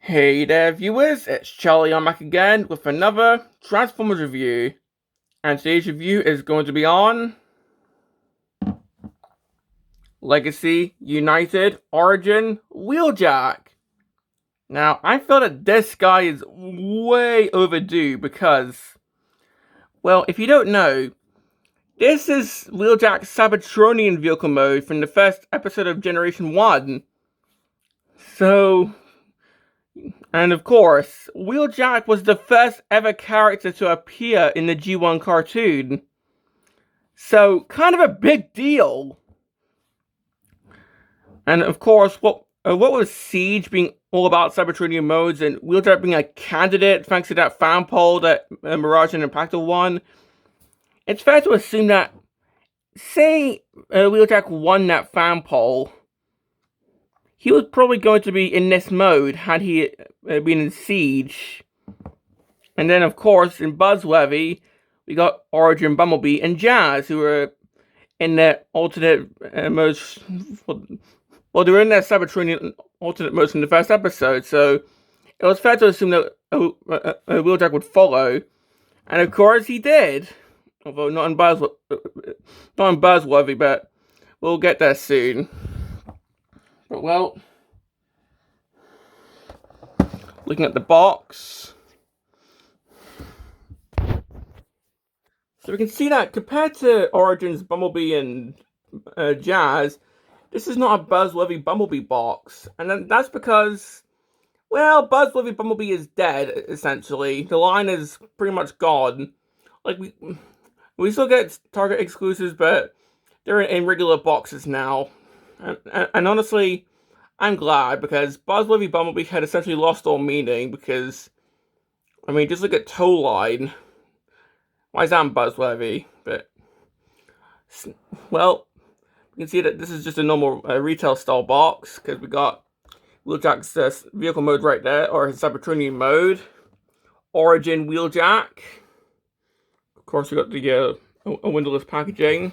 Hey there, viewers, it's Charlie. I'm back again with another Transformers review. And today's review is going to be on Legacy United Origin Wheeljack. Now, I feel that this guy is way overdue because, well, if you don't know, this is Wheeljack's Cybertronian vehicle mode from the first episode of Generation 1. So, and of course, Wheeljack was the first ever character to appear in the G1 cartoon. So, kind of a big deal. And of course, what was Siege being all about Cybertronian modes and Wheeljack being a candidate thanks to that fan poll that Mirage and Impactor won? It's fair to assume that, say Wheeljack won that fan poll, he was probably going to be in this mode had he been in Siege. And then, of course, in Buzzworthy, we got Origin, Bumblebee, and Jazz, who were in their alternate modes. Well, they were in their Cybertronian alternate modes in the first episode, so it was fair to assume that Wheeljack would follow. And of course, he did. Although not in Buzzworthy, but we'll get there soon. But well, looking at the box, so we can see that compared to Origins, Bumblebee, and Jazz, this is not a Buzzworthy Bumblebee box. And then that's because, well, Buzzworthy Bumblebee is dead, essentially. The line is pretty much gone. Like, we still get Target exclusives, but they're in regular boxes now. And honestly, I'm glad, because Buzzworthy Bumblebee had essentially lost all meaning, because, I mean, just look at Toe Line. Why is that Buzzworthy? But, well, you can see that this is just a normal retail style box, because we got Wheeljack's vehicle mode right there, or his Cybertronian mode. Origin Wheeljack. Of course, we got the windowless packaging.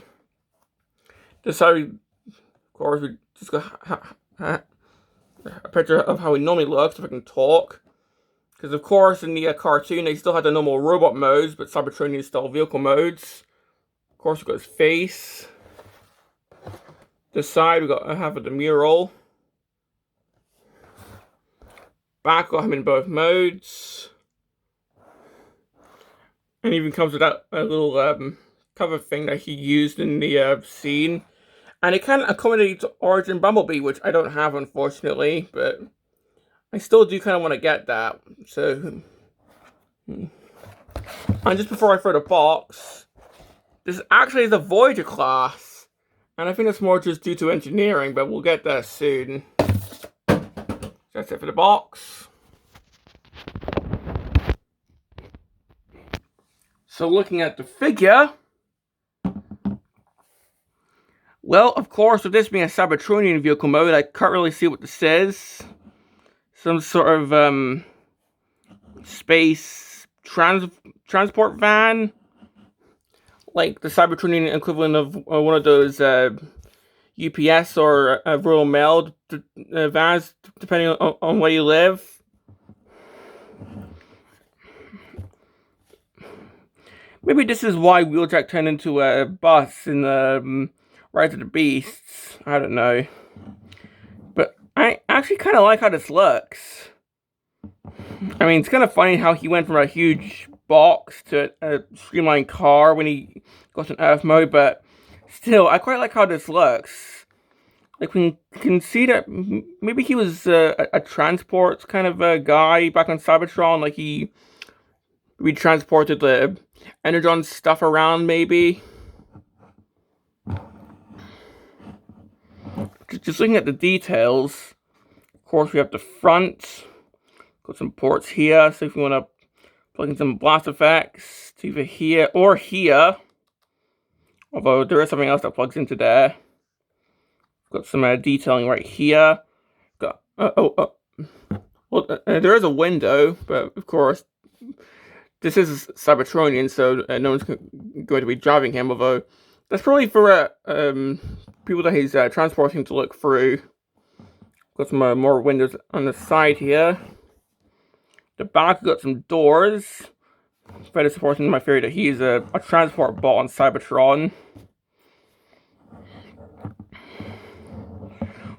This how we, of course, we just got a picture of how he normally looks, if I can talk. Because, of course, in the cartoon, they still had the normal robot modes, but Cybertronian style vehicle modes. Of course, we've got his face. This side, we got half of the mural. Back, got him in both modes. And even comes with that little cover thing that he used in the scene. And it kind of accommodates Origin Bumblebee, which I don't have, unfortunately, but I still do kind of want to get that. So, and just before I throw the box, this actually is a Voyager class, and I think it's more just due to engineering, but we'll get there soon. That's it for the box. So looking at the figure, well, of course, with this being a Cybertronian vehicle mode, I can't really see what this is. Some sort of space transport van, like the Cybertronian equivalent of one of those UPS or Royal Mail vans, depending on where you live. Maybe this is why Wheeljack turned into a bus in the Rise of the Beasts. I don't know. But I actually kind of like how this looks. I mean, it's kind of funny how he went from a huge box to a streamlined car when he got in Earth mode, but still, I quite like how this looks. Like, we can see that maybe he was a transport kind of a guy back on Cybertron, like we transported the Energon stuff around, maybe. Just looking at the details, of course, we have the front. Got some ports here, so if you want to plug in some blast effects to either here or here, although there is something else that plugs into there. Got some detailing right here. Got there is a window, but of course, this is Cybertronian, so no one's going to be driving him, although that's probably for people that he's transporting to look through. Got some more windows on the side here. The back got some doors. Further supporting my theory that he's a transport bot on Cybertron.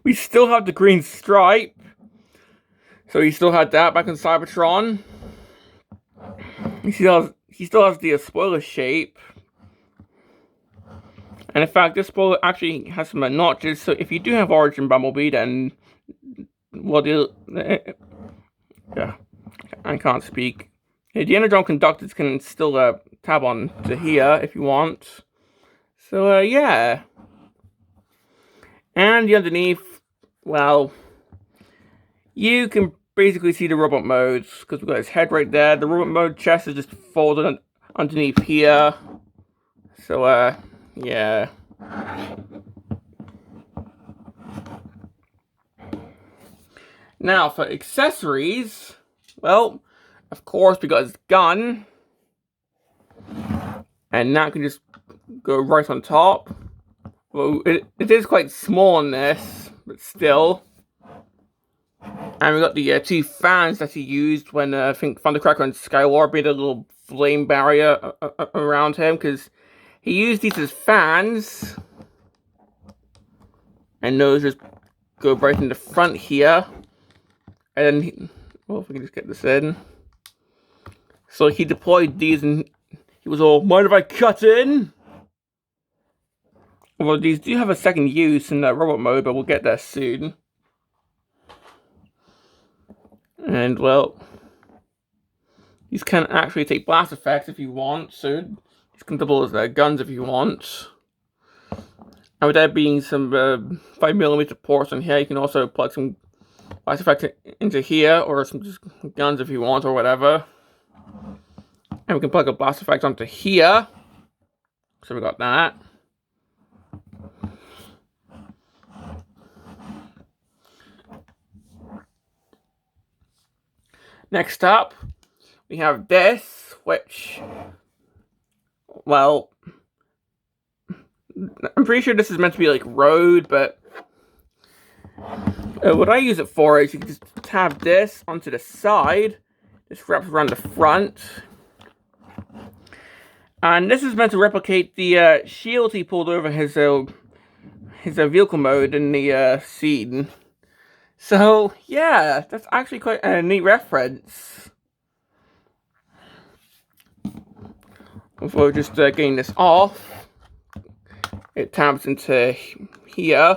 We still have the green stripe. So he still had that back in Cybertron. He still has the spoiler shape. And in fact, this spoiler actually has some notches, so if you do have Origin Bumblebee, then well, yeah, I can't speak. The Energon conductors can still tab on to here if you want. So yeah. And the underneath, well, you can basically see the robot modes, because we've got his head right there. The robot mode chest is just folded underneath here. So yeah. Now for accessories, well, of course we got his gun. And that can just go right on top. Well, it is quite small in this, but still. And we got the 2 fans that he used when I think Thundercracker and Skyward made a little flame barrier around him, because he used these as fans. And those just go right in the front here. And then, well, if we can just get this in. So he deployed these and he was all, mind if I cut in? Well, these do have a second use in the robot mode, but we'll get there soon. And, well, these can actually take blast effects if you want, so these can double as guns if you want. And with there being some 5mm ports on here, you can also plug some blast effects into here, or some just guns if you want, or whatever. And we can plug a blast effect onto here. So we got that. Next up, we have this, which, well, I'm pretty sure this is meant to be like road, but what I use it for is you can just tab this onto the side, just wraps around the front. And this is meant to replicate the shield he pulled over his vehicle mode in the scene. So, yeah, that's actually quite a neat reference. Before just getting this off, it tabs into here.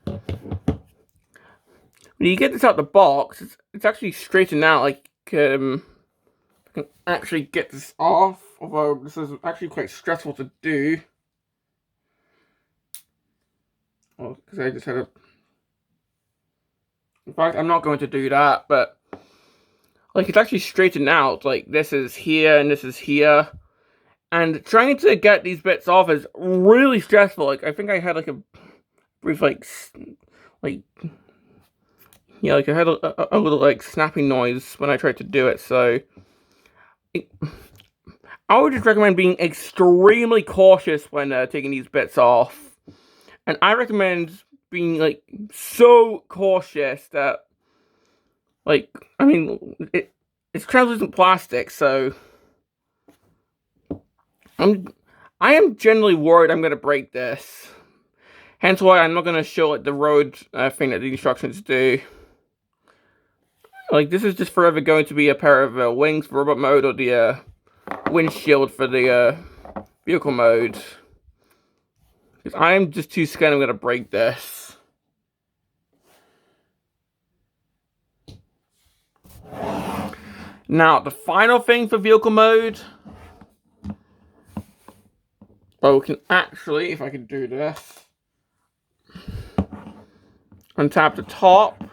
When you get this out the box, it's actually straightened out. Like, I can actually get this off, although this is actually quite stressful to do. Well, because I just had a... In fact, I'm not going to do that, but... Like, it's actually straightened out. Like, this is here, and this is here. And trying to get these bits off is really stressful. Like, I think I had, like, a brief, like, yeah, like, I had a little, like, snapping noise when I tried to do it, so... I would just recommend being extremely cautious when taking these bits off. And I recommend being, like, so cautious that, like, I mean, it's translucent plastic, so I am generally worried I'm going to break this. Hence why I'm not going to show, like, the road thing that the instructions do. Like, this is just forever going to be a pair of wings for robot mode, or the windshield for the vehicle mode. Because I am just too scared I'm going to break this. Now, the final thing for vehicle mode. Well, we can actually, if I can do this, untap the top,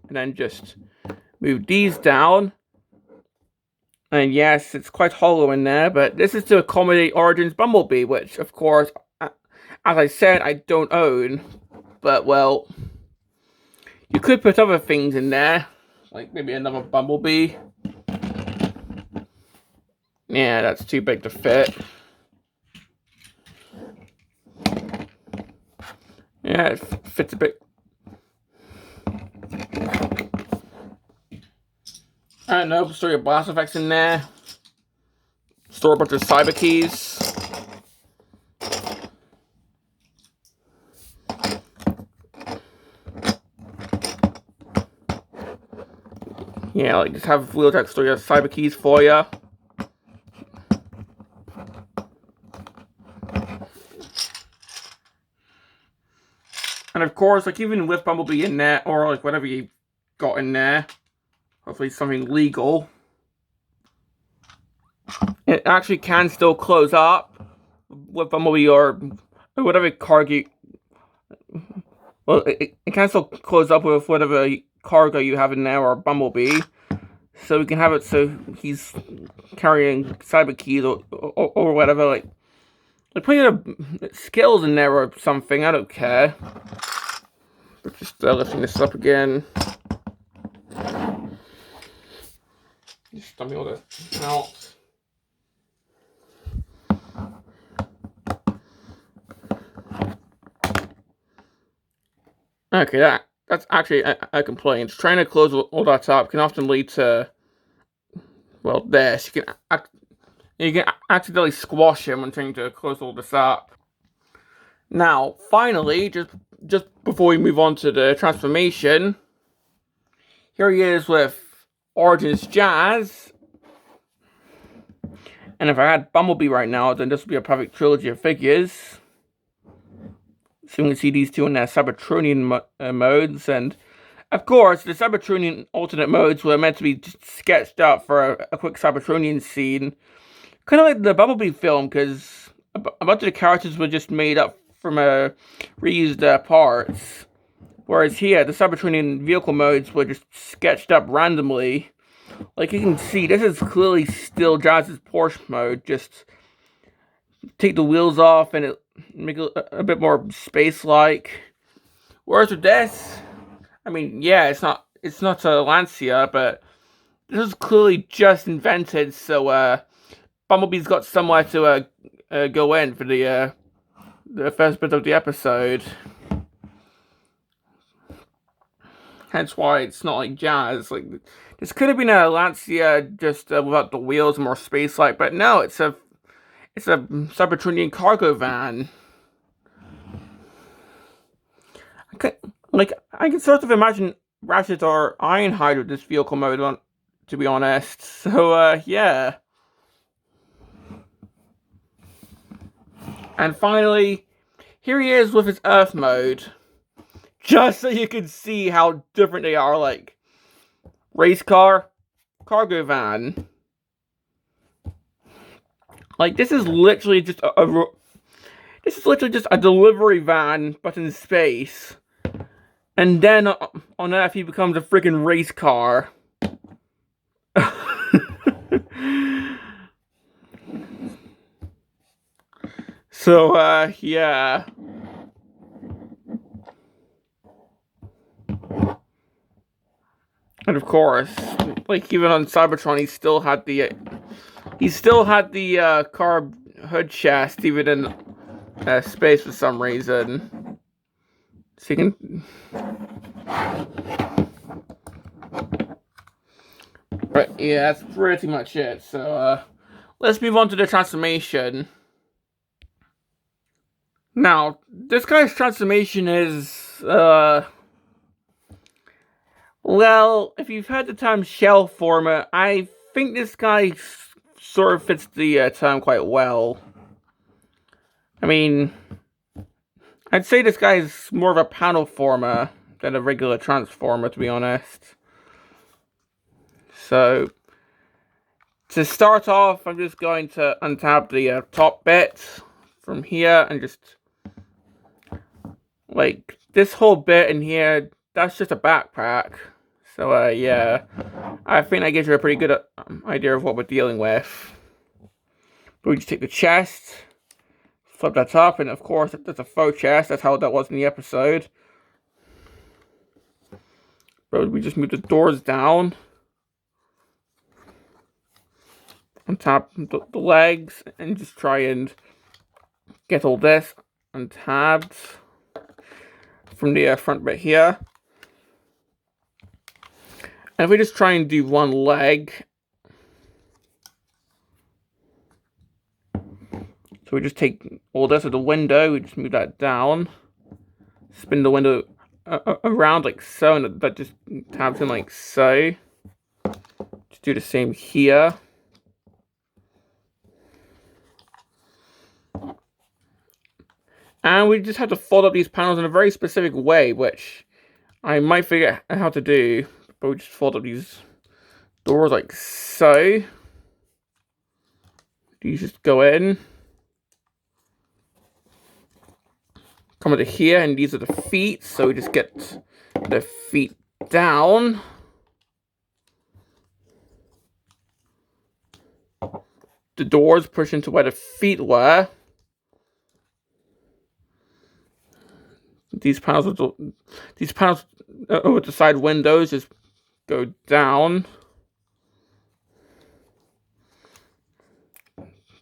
and then just move these down. And yes, it's quite hollow in there, but this is to accommodate Origin's Bumblebee, which, of course, as I said, I don't own. But, well, you could put other things in there, like maybe another Bumblebee. Yeah, that's too big to fit. Yeah, it fits a bit. I don't know, store your blast effects in there. Store a bunch of cyber keys. Yeah, like just have Wheeljack store your cyber keys for you. And of course, like even with Bumblebee in there, or like whatever you got in there, hopefully something legal, it actually can still close up with Bumblebee or whatever cargo. Well, it can still close up with whatever cargo you have in there or Bumblebee. So we can have it so he's carrying cyber keys or whatever, like putting skills in there or something, I don't care. But just lifting this up again. Just dump all this out. Okay, that's actually a complaint. Trying to close all that up can often lead to, well, this. You can accidentally squash him when trying to close all this up. Now, finally, just before we move on to the transformation, here he is with Origins Jazz. And if I had Bumblebee right now, then this would be a perfect trilogy of figures. So we can see these two in their Cybertronian modes, and of course, the Cybertronian alternate modes were meant to be just sketched up for a quick Cybertronian scene. Kind of like the Bumblebee film, because a bunch of the characters were just made up from reused parts. Whereas here, the Cybertronian vehicle modes were just sketched up randomly. Like you can see, this is clearly still Jazz's Porsche mode, just take the wheels off and it make it a bit more space-like. Whereas with this, I mean, yeah, it's not a Lancia, but this is clearly just invented, so Bumblebee's got somewhere to go in for the first bit of the episode. Hence why it's not like Jazz. Like this could have been a Lancia just without the wheels, more space-like, but no, it's a Cybertronian cargo van. I can sort of imagine Ratchet or Ironhide with this vehicle mode, to be honest. So, yeah. And finally, here he is with his Earth mode. Just so you can see how different they are, like race car, cargo van. Like this is literally just a delivery van, but in space. And then on Earth, he becomes a freaking race car. So, yeah. And of course, like even on Cybertron, he still had the carb hood chest, even in space for some reason. So you can. But yeah, that's pretty much it. So let's move on to the transformation. Now, this guy's transformation is well, if you've heard the term shell former, I think this guy sort of fits the term quite well. I mean, I'd say this guy is more of a panel former than a regular transformer, to be honest. So, to start off, I'm just going to untap the top bit from here and just, like, this whole bit in here, that's just a backpack. So, yeah, I think that gives you a pretty good idea of what we're dealing with. But we just take the chest, flip that up, and of course, that's a faux chest. That's how that was in the episode. But we just move the doors down. Untap the legs, and just try and get all this untabbed from the front bit here. And if we just try and do one leg, so we just take all this at the window, we just move that down, spin the window around like so, and that just tabs in like so. Just do the same here. And we just have to fold up these panels in a very specific way, which I might figure out how to do. But we just fold up these doors like so. These just go in. Come over here, and these are the feet. So we just get the feet down. The doors push into where the feet were. These panels with the side windows just go down.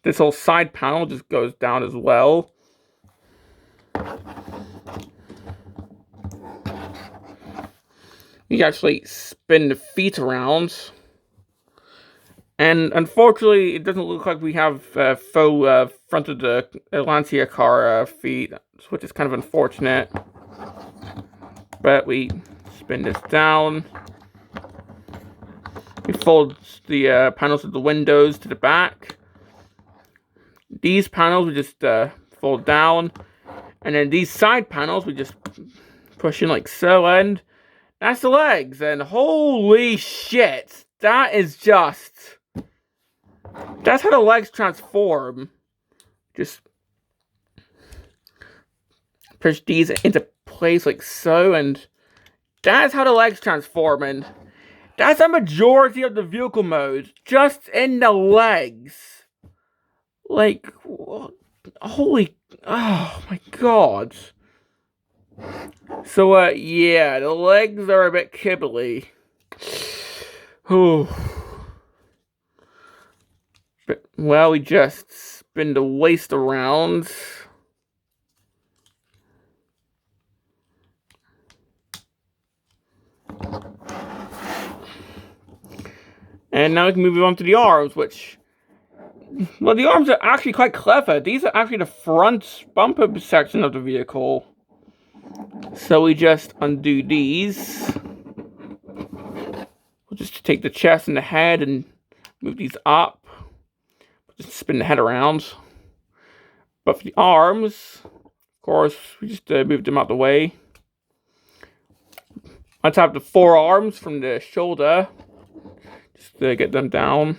This whole side panel just goes down as well. You actually spin the feet around. And unfortunately, it doesn't look like we have faux front of the Lancia car feet, which is kind of unfortunate. But we spin this down. We fold the panels of the windows to the back. These panels we just fold down. And then these side panels we just push in like so, and that's the legs. And holy shit, that is just... That's how the legs transform. Just push these into place like so, and that's how the legs transform. And that's a majority of the vehicle mode, just in the legs. Like, holy, oh my god. So, yeah, the legs are a bit kibbly. Ooh. But, well, we just spin the waist around. And now we can move on to the arms, which... Well, the arms are actually quite clever. These are actually the front bumper section of the vehicle. So we just undo these. We'll just take the chest and the head and move these up. Just spin the head around. But for the arms, of course, we just move them out the way. On top of the forearms from the shoulder, just get them down.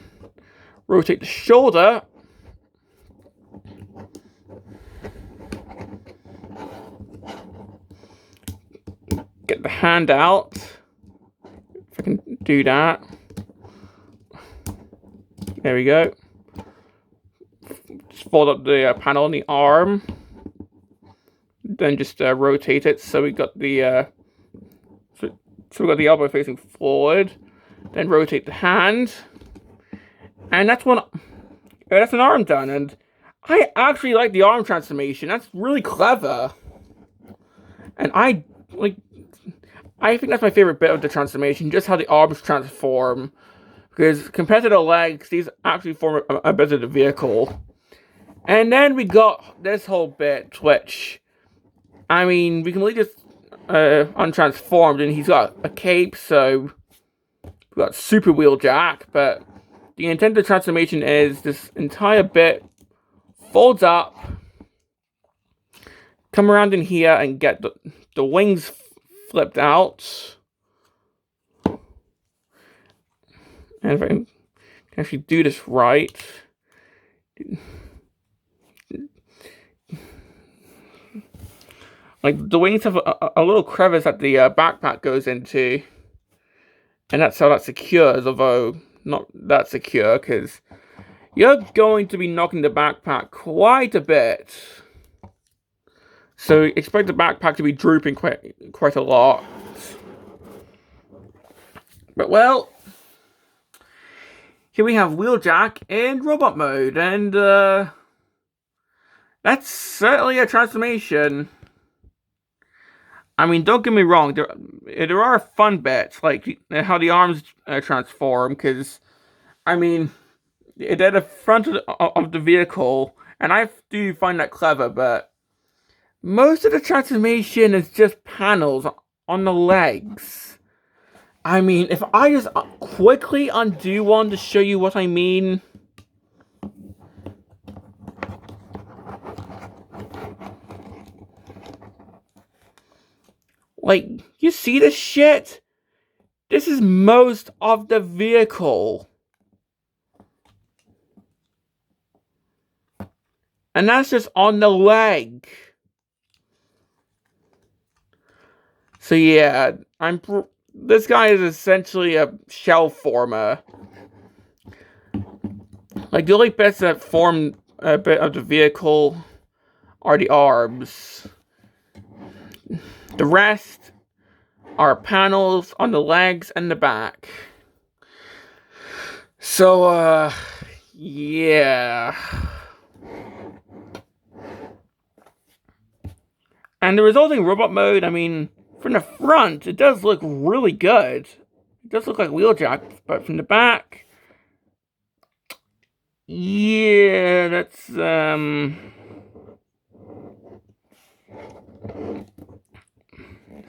Rotate the shoulder. Get the hand out. If I can do that. There we go. Just fold up the panel on the arm. Then just rotate it so we got the so we got the elbow facing forward. Then rotate the hand. And that's an arm done, and I actually like the arm transformation. That's really clever. And I think that's my favorite bit of the transformation, just how the arms transform. Because compared to the legs, these actually form a bit of the vehicle. And then we got this whole bit, which, I mean, we can really just untransformed, and he's got a cape, so we got Super Wheeljack, but the intent of the transformation is this entire bit folds up, come around in here and get the wings flipped out. And if I can actually do this right, like the wings have a little crevice that the backpack goes into, and that's how that secures, although not that secure, because you're going to be knocking the backpack quite a bit. So expect the backpack to be drooping quite a lot. But well, here we have Wheeljack in robot mode, and that's certainly a transformation. I mean, don't get me wrong. There are fun bits like how the arms transform. Because I mean, they're at the front of the vehicle, and I do find that clever. But most of the transformation is just panels on the legs. I mean, if I just quickly undo one to show you what I mean. Like, you see this shit? This is most of the vehicle. And that's just on the leg. So yeah, this guy is essentially a shell former. Like, the only bits that form a bit of the vehicle are the arms. The rest are panels on the legs and the back. So, yeah. And the resulting robot mode, I mean, from the front, it does look really good. It does look like Wheeljack, but from the back, yeah, that's,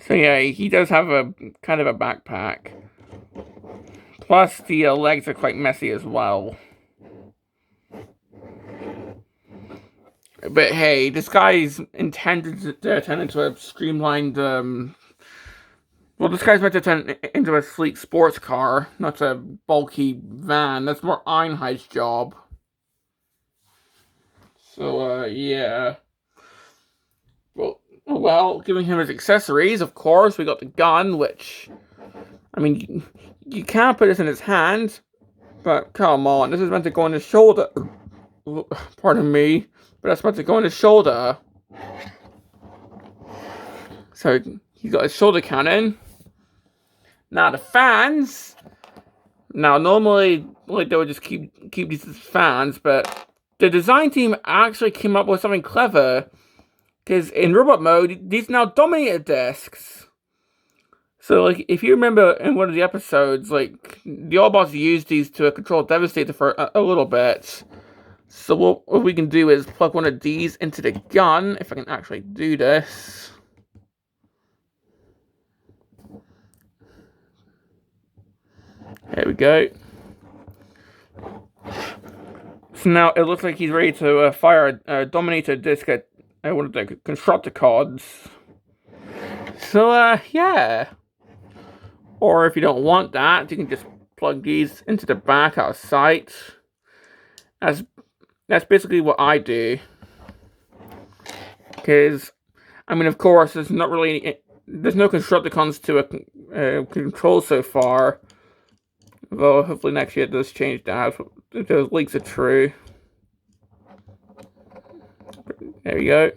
So yeah, he does have a kind of a backpack. Plus, the legs are quite messy as well. But hey, this guy's intended to turn into a streamlined, well, this guy's meant to turn into a sleek sports car, not a bulky van. That's more Einheit's job. So, yeah. Well, giving him his accessories, of course, we got the gun, which, I mean, you can't put this in his hand, but come on, this is meant to go on his shoulder. Pardon me, but that's meant to go on his shoulder. So, he got his shoulder cannon. Now, the fans. Now, normally, like, they would just keep these as fans, but the design team actually came up with something clever. Because in robot mode, these are now Dominator discs. So, like, if you remember in one of the episodes, like, the Autobots used these to control Devastator for a little bit. So what we can do is plug one of these into the gun, if I can actually do this. There we go. So now it looks like he's ready to fire a Dominator disc at one of the Constructicons. So, yeah. Or if you don't want that, you can just plug these into the back out of sight. That's basically what I do. Because, I mean, of course, there's no Constructicons to control so far. Though, hopefully next year it does change that, if those leaks are true. There you go.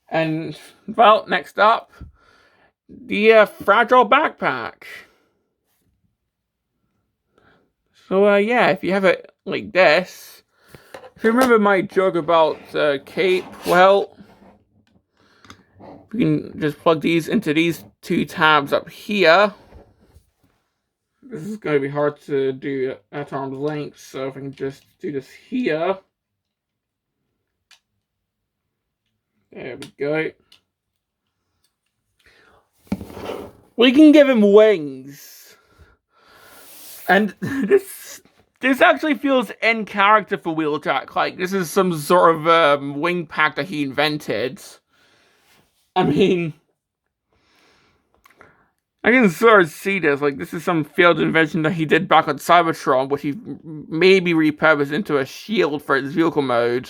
And, well, next up, the fragile backpack. So, yeah, if you have it like this, if you remember my joke about Cape, well, we can just plug these into these two tabs up here. This is going to be hard to do at arm's length, so if I can just do this here. There we go. We can give him wings. And this actually feels in character for Wheeljack. Like, this is some sort of wing pack that he invented. I mean, I can sort of see this. Like, this is some failed invention that he did back on Cybertron, which he maybe repurposed into a shield for his vehicle mode.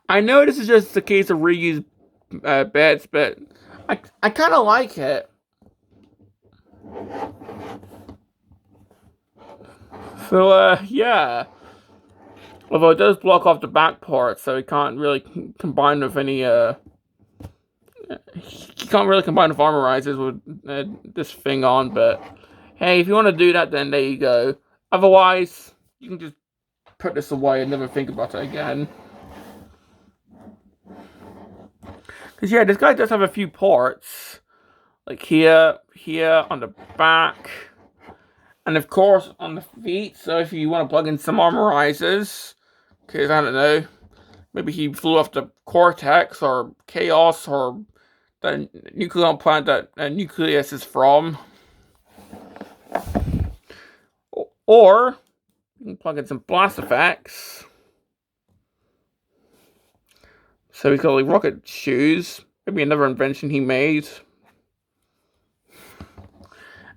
I know this is just a case of reused bits, but I kind of like it. So, yeah. Although it does block off the back part, so it can't really combine with any, you can't really combine with armorizers with this thing on, but hey, if you want to do that, then there you go. Otherwise, you can just put this away and never think about it again. Because, yeah, this guy does have a few ports. Like here, on the back. And, of course, on the feet. So, if you want to plug in some armorizers. Because, I don't know. Maybe he flew off the Cortex or Chaos or the nuclear plant that Nucleus is from. Or, you can plug in some blast effects. So he's got like rocket shoes. Maybe another invention he made.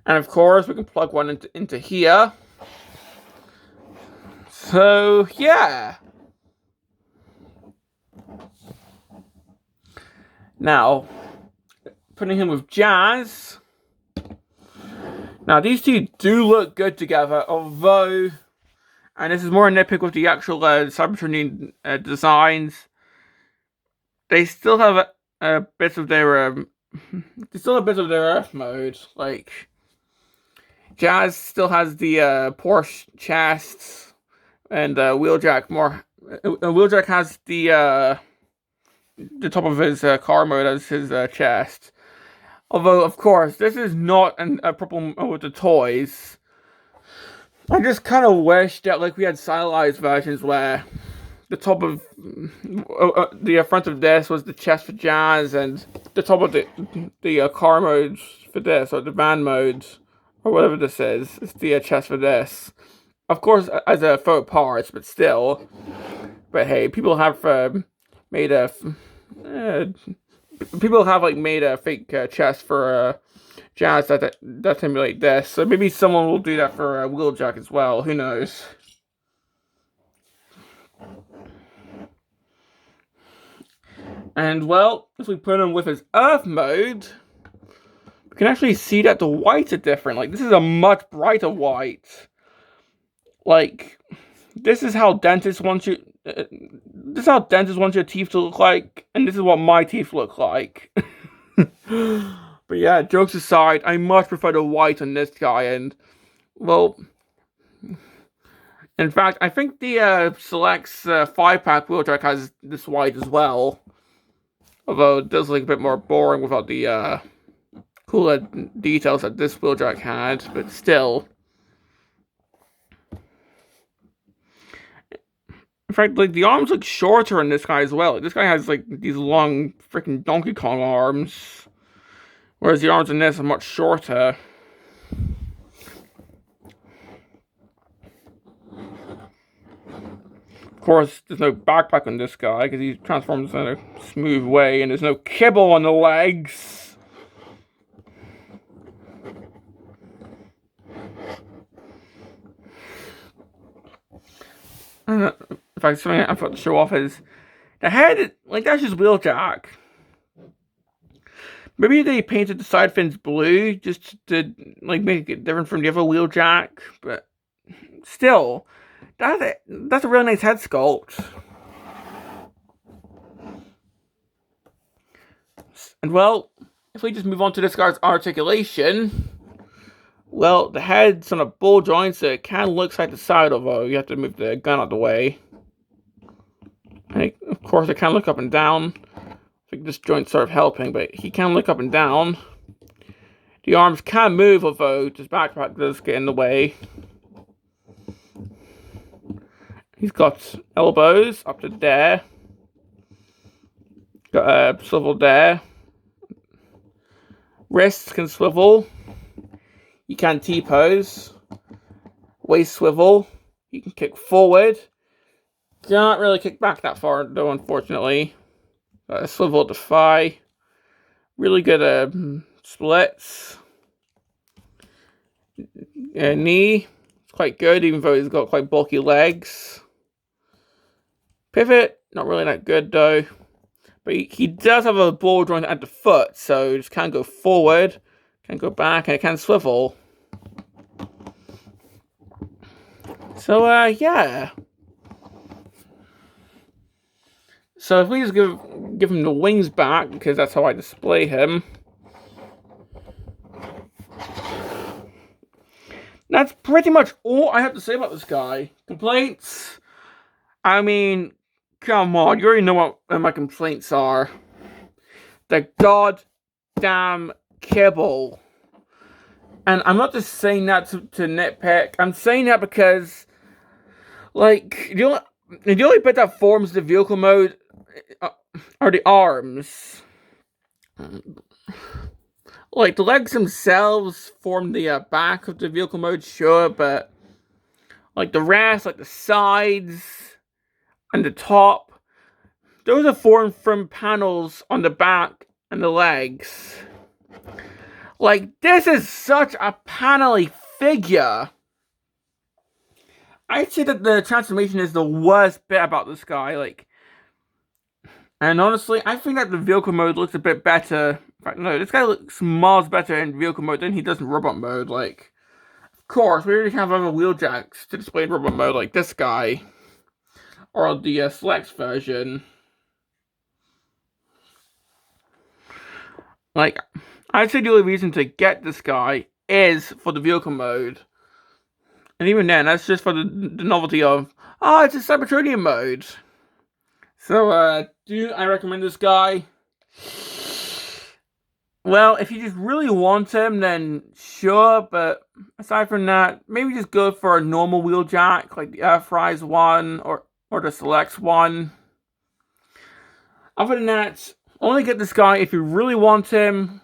And of course, we can plug one into here. So, yeah. Now, putting him with Jazz. Now, these two do look good together, although, and this is more a nitpick with the actual Cybertronian designs, they still have a bit of their Earth mode. Like, Jazz still has the Porsche chests, and Wheeljack Wheeljack has the top of his car mode as his chest. Although, of course, this is not a problem with the toys. I just kind of wish that like we had stylized versions where the top of the front of this was the chest for Jazz, and the top of the car modes for this, or the van modes, or whatever this is the chest for this. Of course, as a faux parts, but still. But hey, people have made a fake chest for Jazz that emulate this. So maybe someone will do that for Wheeljack as well. Who knows? And well, if we put him with his Earth mode, we can actually see that the whites are different. Like, this is a much brighter white. Like, this is how dentists want you. This is how dentists want your teeth to look like, and this is what my teeth look like. But yeah, jokes aside, I much prefer the white on this guy, and well, in fact, I think the Select's 5-pack Wheeljack has this white as well. Although it does look a bit more boring without the cooler details that this Wheeljack had, but still. In fact, like, the arms look shorter in this guy as well. Like, this guy has, like, these long freaking Donkey Kong arms. Whereas the arms in this are much shorter. Of course, there's no backpack on this guy, because he transforms in a smooth way, and there's no kibble on the legs. In fact, something I forgot to show off is the head. Like, that's just Wheeljack. Maybe they painted the side fins blue just to like make it different from the other Wheeljack, but still, that's a really nice head sculpt. And well, if we just move on to this guy's articulation. Well, the head's on a ball joint, so it kind of looks side to side, although you have to move the gun out of the way. And of course, it can look up and down. I think this joint's sort of helping, but he can look up and down. The arms can move, although his backpack does get in the way. He's got elbows up to there. Got a swivel there. Wrists can swivel. You can T-pose. Waist swivel. You can kick forward. Can't really kick back that far, though, unfortunately. Swivel at the thigh. Really good splits. Knee. It's quite good, even though he's got quite bulky legs. Pivot. Not really that good, though. But he does have a ball joint at the foot, so it just can go forward. Can go back, and it can swivel. So, yeah. So if we just give him the wings back, because that's how I display him. That's pretty much all I have to say about this guy. Complaints? I mean, come on, you already know what my complaints are. the goddamn kibble. And I'm not just saying that to nitpick. I'm saying that because, like, the only bit that forms the vehicle mode are the arms. Like, the legs themselves form the back of the vehicle mode, sure, but like the rest, like the sides and the top, those are formed from panels on the back and the legs. Like, this is such a panely figure. I'd say that the transformation is the worst bit about this guy, like, and honestly, I think that the vehicle mode looks a bit better. In fact, no, this guy looks miles better in vehicle mode than he does in robot mode. Like, of course, we already have other Wheeljacks to display in robot mode, like this guy, or the Select version. Like, I'd say the only reason to get this guy is for the vehicle mode. And even then, that's just for the novelty of, oh, it's a Cybertronian mode. So, do I recommend this guy? Well, if you just really want him, then sure, but aside from that, maybe just go for a normal Wheeljack, like the Earthrise one, or the Selects one. Other than that, only get this guy if you really want him.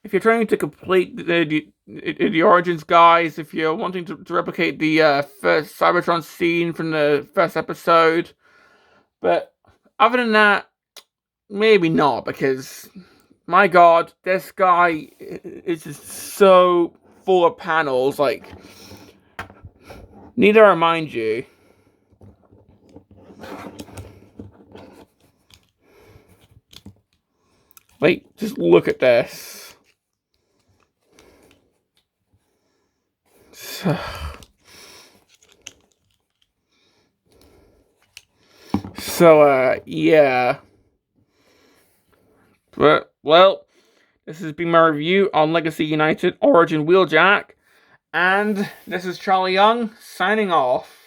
If you're trying to complete the Origins guys, if you're wanting to replicate the first Cybertron scene from the first episode. But other than that, maybe not, because, my god, this guy is just so full of panels, like, neither are mind you. Like, just look at this. So, yeah. But, well, this has been my review on Legacy United Origin Wheeljack. And this is Charlie Young, signing off.